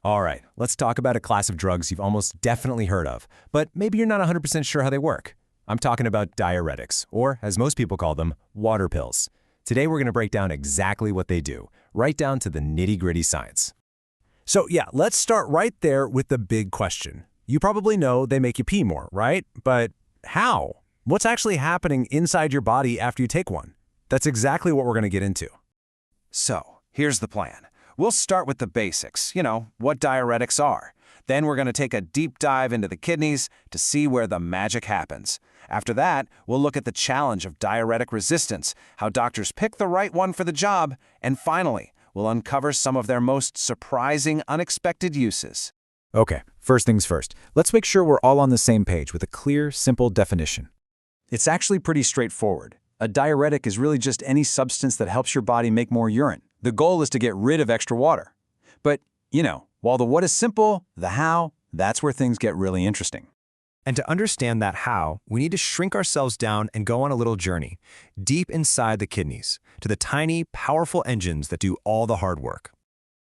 All right, let's talk about a class of drugs you've almost definitely heard of, but maybe you're not 100% sure how they work. I'm talking about diuretics, or as most people call them, water pills. Today we're going to break down exactly what they do, right down to the nitty-gritty science. So yeah, let's start right there with the big question. You probably know they make you pee more, right? But how? What's actually happening inside your body after you take one? That's exactly what we're going to get into. So, here's the plan. We'll start with the basics, what diuretics are. Then we're going to take a deep dive into the kidneys to see where the magic happens. After that, we'll look at the challenge of diuretic resistance, how doctors pick the right one for the job, and finally, we'll uncover some of their most surprising, unexpected uses. Okay, first things first. Let's make sure we're all on the same page with a clear, simple definition. It's actually pretty straightforward. A diuretic is really just any substance that helps your body make more urine. The goal is to get rid of extra water. But, while the what is simple, the how, that's where things get really interesting. And to understand that how, we need to shrink ourselves down and go on a little journey, deep inside the kidneys, to the tiny, powerful engines that do all the hard work.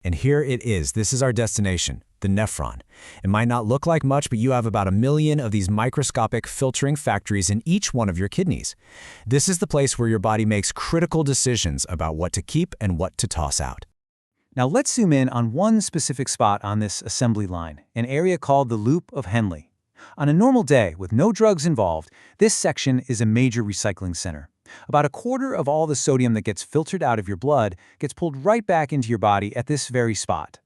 And here it is. This is our destination, the nephron. It might not look like much, but you have about 1 million of these microscopic filtering factories in each one of your kidneys. This is the place where your body makes critical decisions about what to keep and what to toss out. Now let's zoom in on one specific spot on this assembly line, an area called the loop of Henle. On a normal day, with no drugs involved, this section is a major recycling center. About a quarter of all the sodium that gets filtered out of your blood gets pulled right back into your body at this very spot.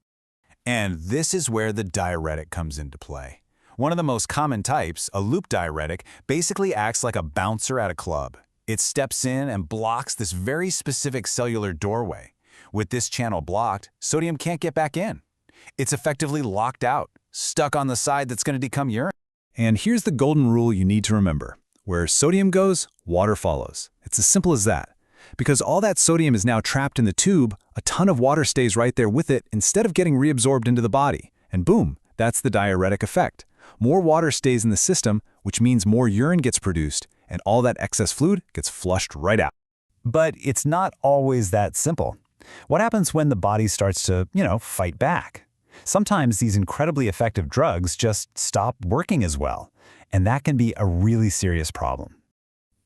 And this is where the diuretic comes into play. One of the most common types, a loop diuretic, basically acts like a bouncer at a club. It steps in and blocks this very specific cellular doorway. With this channel blocked, sodium can't get back in. It's effectively locked out, stuck on the side that's going to become urine. And here's the golden rule you need to remember. Where sodium goes, water follows. It's as simple as that. Because all that sodium is now trapped in the tube, a ton of water stays right there with it instead of getting reabsorbed into the body. And boom, that's the diuretic effect. More water stays in the system, which means more urine gets produced, and all that excess fluid gets flushed right out. But it's not always that simple. What happens when the body starts to, fight back? Sometimes these incredibly effective drugs just stop working as well, and that can be a really serious problem.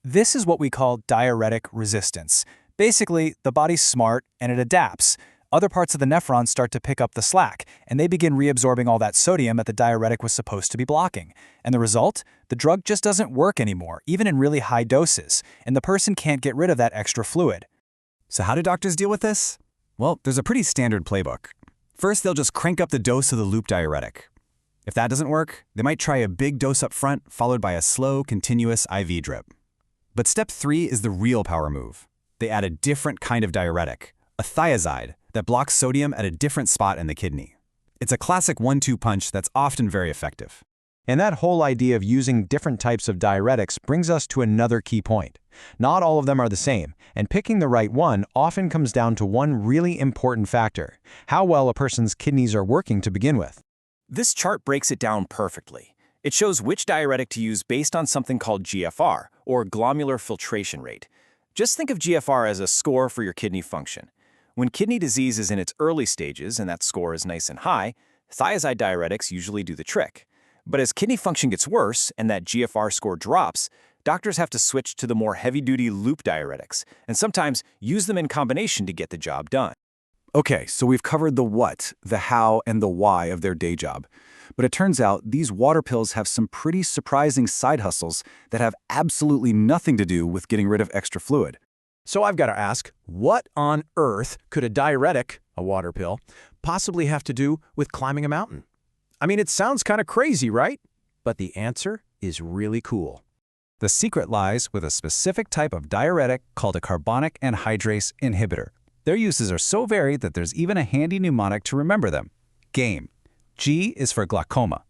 This is what we call diuretic resistance. Basically, the body's smart and it adapts. Other parts of the nephron start to pick up the slack, and they begin reabsorbing all that sodium that the diuretic was supposed to be blocking. And the result? The drug just doesn't work anymore, even in really high doses, and the person can't get rid of that extra fluid. So how do doctors deal with this? Well, there's a pretty standard playbook. First, they'll just crank up the dose of the loop diuretic. If that doesn't work, they might try a big dose up front, followed by a slow, continuous IV drip. But step 3 is the real power move. They add a different kind of diuretic, a thiazide, that blocks sodium at a different spot in the kidney. It's a classic 1-2 punch that's often very effective. And that whole idea of using different types of diuretics brings us to another key point. Not all of them are the same, and picking the right one often comes down to one really important factor: how well a person's kidneys are working to begin with. This chart breaks it down perfectly. It shows which diuretic to use based on something called GFR, or glomerular filtration rate. Just think of GFR as a score for your kidney function. When kidney disease is in its early stages and that score is nice and high, thiazide diuretics usually do the trick. But as kidney function gets worse and that GFR score drops, doctors have to switch to the more heavy-duty loop diuretics, and sometimes use them in combination to get the job done. Okay, so we've covered the what, the how, and the why of their day job. But it turns out these water pills have some pretty surprising side hustles that have absolutely nothing to do with getting rid of extra fluid. So I've got to ask, what on earth could a diuretic, a water pill, possibly have to do with climbing a mountain? I mean, it sounds kind of crazy, right? But the answer is really cool. The secret lies with a specific type of diuretic called a carbonic anhydrase inhibitor. Their uses are so varied that there's even a handy mnemonic to remember them. GAME. G is for glaucoma.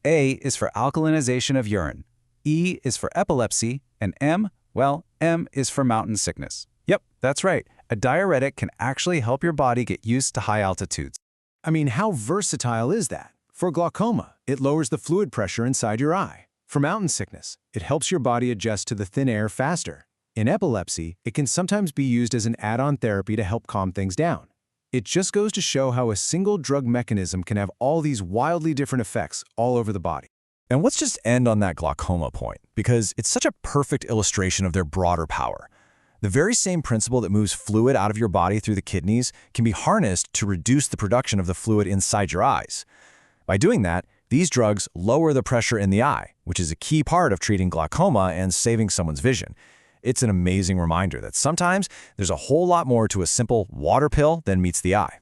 A is for alkalinization of urine. E is for epilepsy. And M, well, M is for mountain sickness. Yep, that's right. A diuretic can actually help your body get used to high altitudes. I mean, how versatile is that? For glaucoma, it lowers the fluid pressure inside your eye. For mountain sickness, it helps your body adjust to the thin air faster. In epilepsy, it can sometimes be used as an add-on therapy to help calm things down. It just goes to show how a single drug mechanism can have all these wildly different effects all over the body. And let's just end on that glaucoma point, because it's such a perfect illustration of their broader power. The very same principle that moves fluid out of your body through the kidneys can be harnessed to reduce the production of the fluid inside your eyes. By doing that, these drugs lower the pressure in the eye, which is a key part of treating glaucoma and saving someone's vision. It's an amazing reminder that sometimes there's a whole lot more to a simple water pill than meets the eye.